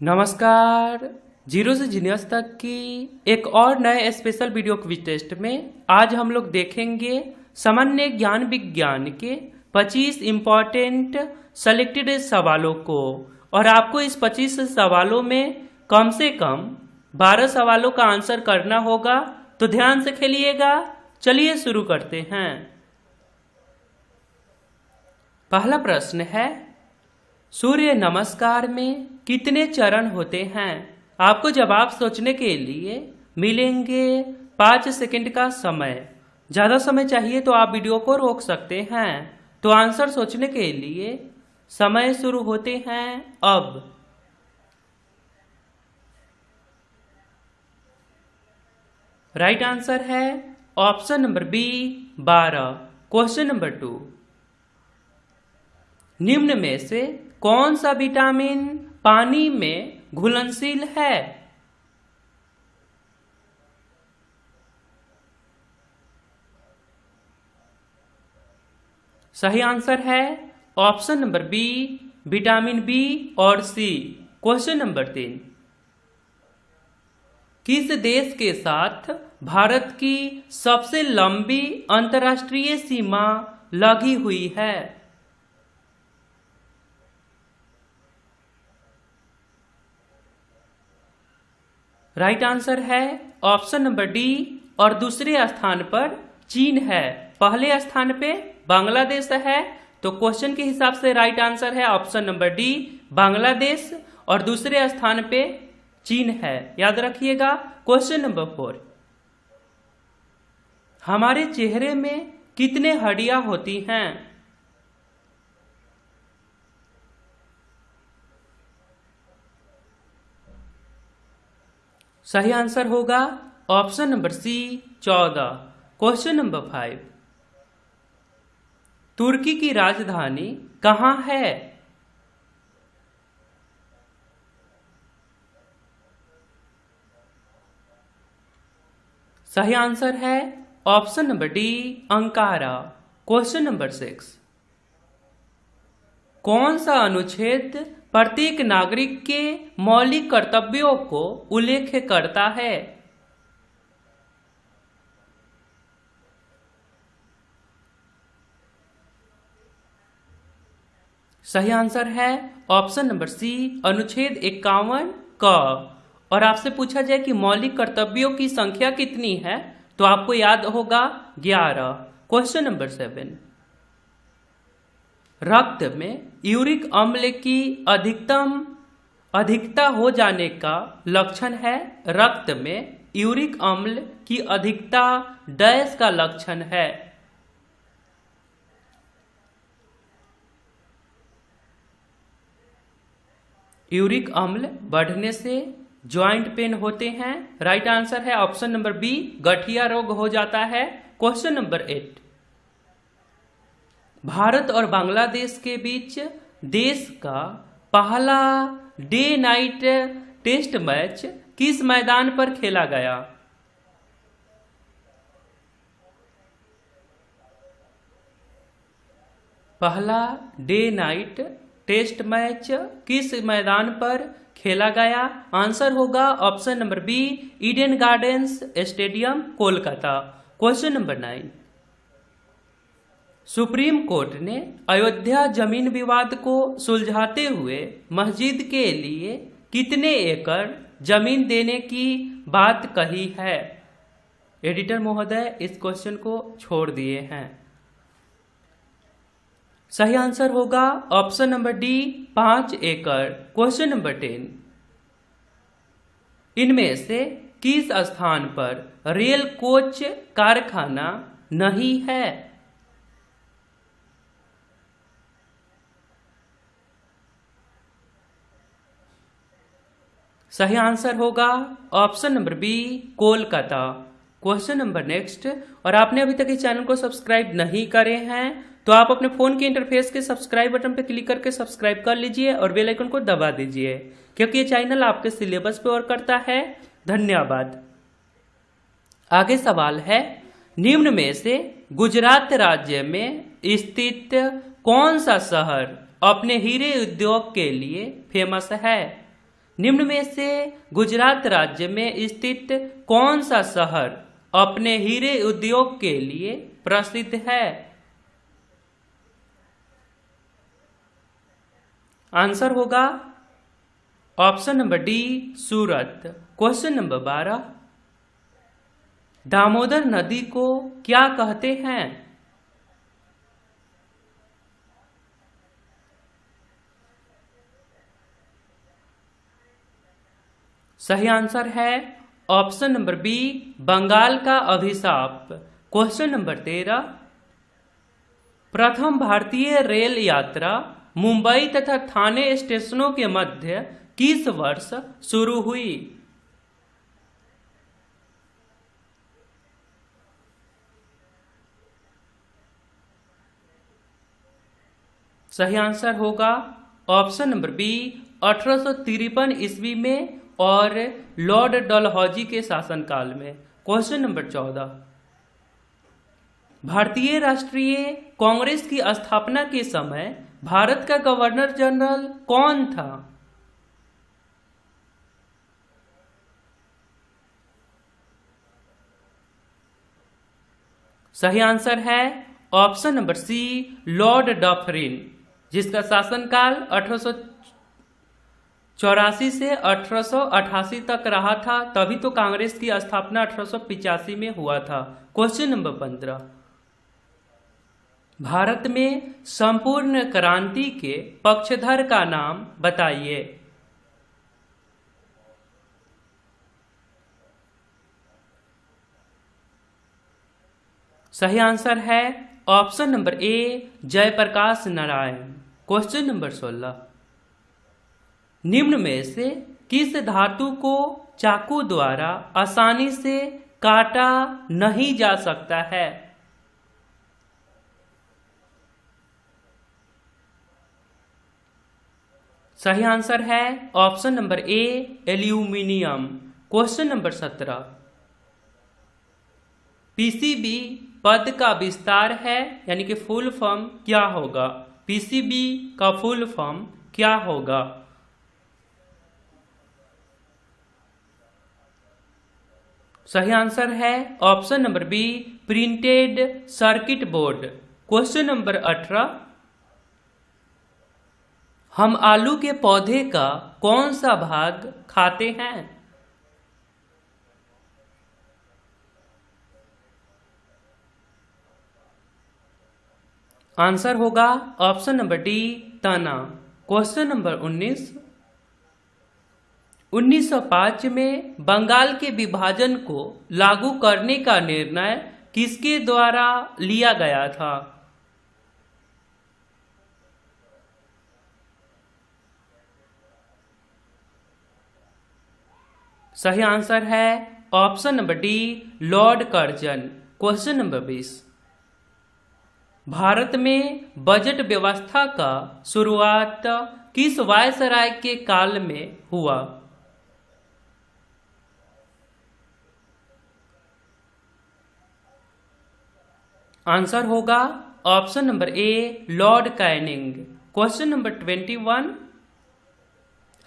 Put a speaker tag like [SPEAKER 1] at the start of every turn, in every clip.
[SPEAKER 1] नमस्कार। जीरो से जीनियस तक की एक और नए स्पेशल वीडियो क्विज टेस्ट में आज हम लोग देखेंगे सामान्य ज्ञान विज्ञान के 25 इम्पॉर्टेंट सेलेक्टेड सवालों को। और आपको इस 25 सवालों में कम से कम 12 सवालों का आंसर करना होगा, तो ध्यान से खेलिएगा। चलिए शुरू करते हैं। पहला प्रश्न है, सूर्य नमस्कार में कितने चरण होते हैं? आपको जवाब सोचने के लिए मिलेंगे 5 सेकंड का समय। ज़्यादा समय चाहिए तो आप वीडियो को रोक सकते हैं। तो आंसर सोचने के लिए समय शुरू होते हैं अब। राइट आंसर है option number B 12। Question number 2, निम्न में से कौन सा विटामिन पानी में घुलनशील है? सही आंसर है option number B vitamin B और सी। क्वेश्चन नंबर 3, किस देश के साथ भारत की सबसे लंबी अंतर्राष्ट्रीय सीमा लगी हुई है? राइट आंसर है ऑप्शन नंबर डी। और दूसरे स्थान पर चीन है, पहले स्थान पे बांग्लादेश है। तो क्वेश्चन के हिसाब से राइट आंसर है ऑप्शन नंबर डी बांग्लादेश, और दूसरे स्थान पे चीन है, याद रखिएगा। क्वेश्चन नंबर 4, हमारे चेहरे में कितने हड्डियां होती हैं? सही आंसर होगा option number C 14। Question number 5, तुर्की की राजधानी कहाँ है? सही आंसर है option number D Ankara. Question number 6, कौन सा अनुच्छेद प्रत्येक नागरिक के मौलिक कर्तव्यों को उल्लेख करता है? सही आंसर है ऑप्शन नंबर सी अनुच्छेद 51 क। और आपसे पूछा जाए कि मौलिक कर्तव्यों की संख्या कितनी है, तो आपको याद होगा 11। क्वेश्चन नंबर 7, रक्त में यूरिक अम्ल की अधिकता हो जाने का लक्षण है। रक्त में यूरिक अम्ल की अधिकता डैश का लक्षण है। यूरिक अम्ल बढ़ने से ज्वाइंट पेन होते हैं। राइट आंसर है ऑप्शन नंबर बी गठिया रोग हो जाता है। क्वेश्चन नंबर 8, भारत और बांग्लादेश के बीच देश का पहला डे नाइट टेस्ट मैच किस मैदान पर खेला गया? पहला डे नाइट टेस्ट मैच किस मैदान पर खेला गया? आंसर होगा option number B Eden Gardens stadium Kolkata. Question number 9, Supreme Court ने अयोध्या जमीन विवाद को सुलझाते हुए मस्जिद के लिए कितने एकड़ जमीन देने की बात कही है? एडिटर महोदय इस क्वेश्चन को छोड़ दिए हैं। सही आंसर होगा ऑप्शन नंबर डी 5 एकड़। क्वेश्चन नंबर 10, इनमें से किस स्थान पर रेल कोच कारखाना नहीं है? सही आंसर होगा option number B Kolkata. Question number next, और आपने अभी तक इस चैनल को सब्सक्राइब नहीं करे हैं तो आप अपने फोन के इंटरफेस के सब्सक्राइब बटन पर क्लिक करके सब्सक्राइब कर लीजिए और बेल आइकन को दबा दीजिए, क्योंकि ये चैनल आपके सिलेबस पे वर्क करता है। धन्यवाद। आगे सवाल है, निम्न में से गुजरात राज्य में स्थित कौन सा शहर अपने हीरे उद्योग के लिए फेमस है? निम्न में से गुजरात राज्य में स्थित कौन सा शहर अपने हीरे उद्योग के लिए प्रसिद्ध है? आंसर होगा ऑप्शन नंबर डी, सूरत। क्वेश्चन नंबर 12, दामोदर नदी को क्या कहते हैं? सही आंसर है ऑप्शन नंबर बी, बंगाल का अभिशाप। क्वेश्चन नंबर 13, प्रथम भारतीय रेल यात्रा मुंबई तथा थाने स्टेशनों के मध्य किस वर्ष शुरू हुई? सही आंसर होगा ऑप्शन नंबर बी, 1853 ईस्वी में और लॉर्ड डलहौजी के शासनकाल में। क्वेश्चन नंबर 14, भारतीय राष्ट्रीय कांग्रेस की स्थापना के समय भारत का गवर्नर जनरल कौन था? सही आंसर है option number C, Lord Dufferin, जिसका शासनकाल 1884 से 1888 तक रहा था। तभी तो कांग्रेस की स्थापना 1885 में हुआ था। क्वेश्चन नंबर 15, भारत में संपूर्ण क्रांति के पक्षधर का नाम बताइए। सही आंसर है option number A, Jayaprakash Narayan. Question number 16, निम्न में से किस धातु को चाकू द्वारा आसानी से काटा नहीं जा सकता है? सही आंसर है ऑप्शन नंबर ए, एल्यूमिनियम। क्वेश्चन नंबर 17, पीसीबी पद का विस्तार है यानी कि फुल फॉर्म क्या होगा? पीसीबी का फुल फॉर्म क्या होगा? सही आंसर है option number B, printed circuit board. Question number 18, हम आलू के पौधे का कौन सा भाग खाते हैं? आंसर होगा ऑप्शन नंबर डी, तना। क्वेश्चन नंबर 19, 1905 में बंगाल के विभाजन को लागू करने का निर्णय किसके द्वारा लिया गया था? सही आंसर है option number D, Lord Curzon. Question number 20, Bharat में बजट व्यवस्था का शुरुआत किस वायसराय के काल में हुआ? आंसर होगा ऑप्शन नंबर ए, लॉर्ड कैनिंग। क्वेश्चन नंबर 21,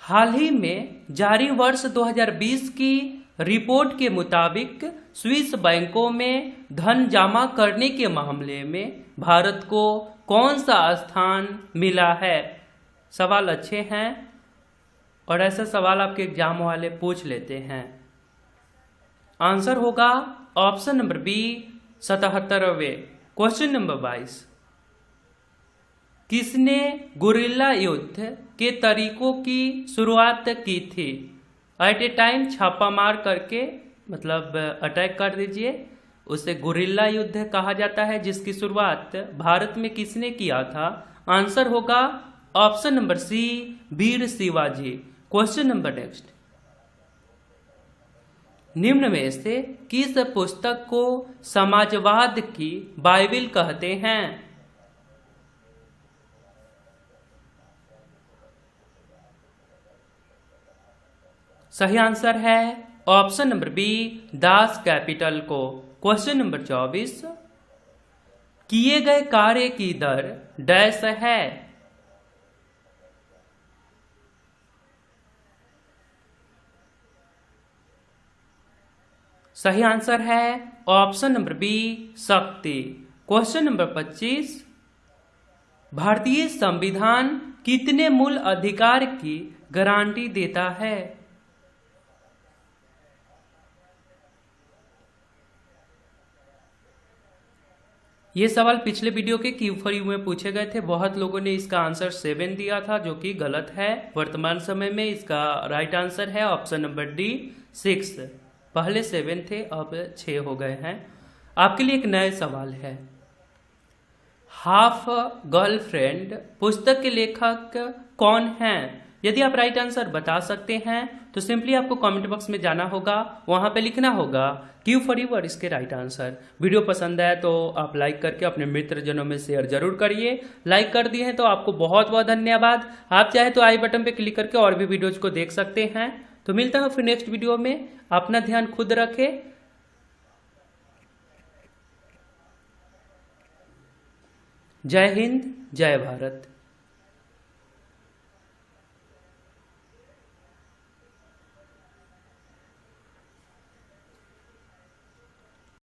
[SPEAKER 1] हाल ही में जारी वर्ष 2020 की रिपोर्ट के मुताबिक स्विस बैंकों में धन जमा करने के मामले में भारत को कौन सा स्थान मिला है? सवाल अच्छे हैं और ऐसे सवाल आपके एग्जाम वाले पूछ लेते हैं। आंसर होगा ऑप्शन नंबर बी, 77वें। क्वेश्चन नंबर 22, किसने गुरिल्ला युद्ध के तरीकों की शुरुआत की थी? एट ए टाइम छापा मार करके मतलब अटैक कर दीजिए, उसे गुरिल्ला युद्ध कहा जाता है, जिसकी शुरुआत भारत में किसने किया था? आंसर होगा ऑप्शन नंबर सी, वीर शिवाजी। क्वेश्चन नंबर नेक्स्ट, निम्न में से किस पुस्तक को समाजवाद की बाइबिल कहते हैं? सही आंसर है option number B, Das Kapital को। क्वेश्चन नंबर 24, किए गए कार्य की दर डैश है? सही आंसर है ऑप्शन नंबर बी शक्ति। क्वेश्चन नंबर 25, भारतीय संविधान कितने मूल अधिकार की गारंटी देता है? ये सवाल पिछले वीडियो के क्यू फॉर यू में पूछे गए थे। बहुत लोगों ने इसका आंसर 7 दिया था, जो कि गलत है। वर्तमान समय में इसका राइट आंसर है ऑप्शन नंबर डी 6। पहले 7 थे, अब 6 हो गए हैं। आपके लिए एक नया सवाल है। हाफ गर्लफ्रेंड पुस्तक के लेखक कौन हैं? यदि आप राइट आंसर बता सकते हैं तो सिंपली आपको कमेंट बॉक्स में जाना होगा, वहां पे लिखना होगा क्यू फॉर यू और इसके राइट आंसर। वीडियो पसंद आया तो आप लाइक करके अपने मित्रजनों में शेयर जरूर करिए। लाइक कर दिए हैं तो आपको बहुत बहुत धन्यवाद। आप चाहे तो आई बटन पे क्लिक करके और भी वीडियोज को देख सकते हैं। तो मिलता है फिर नेक्स्ट वीडियो में। अपना ध्यान खुद रखें। जय हिंद, जय भारत।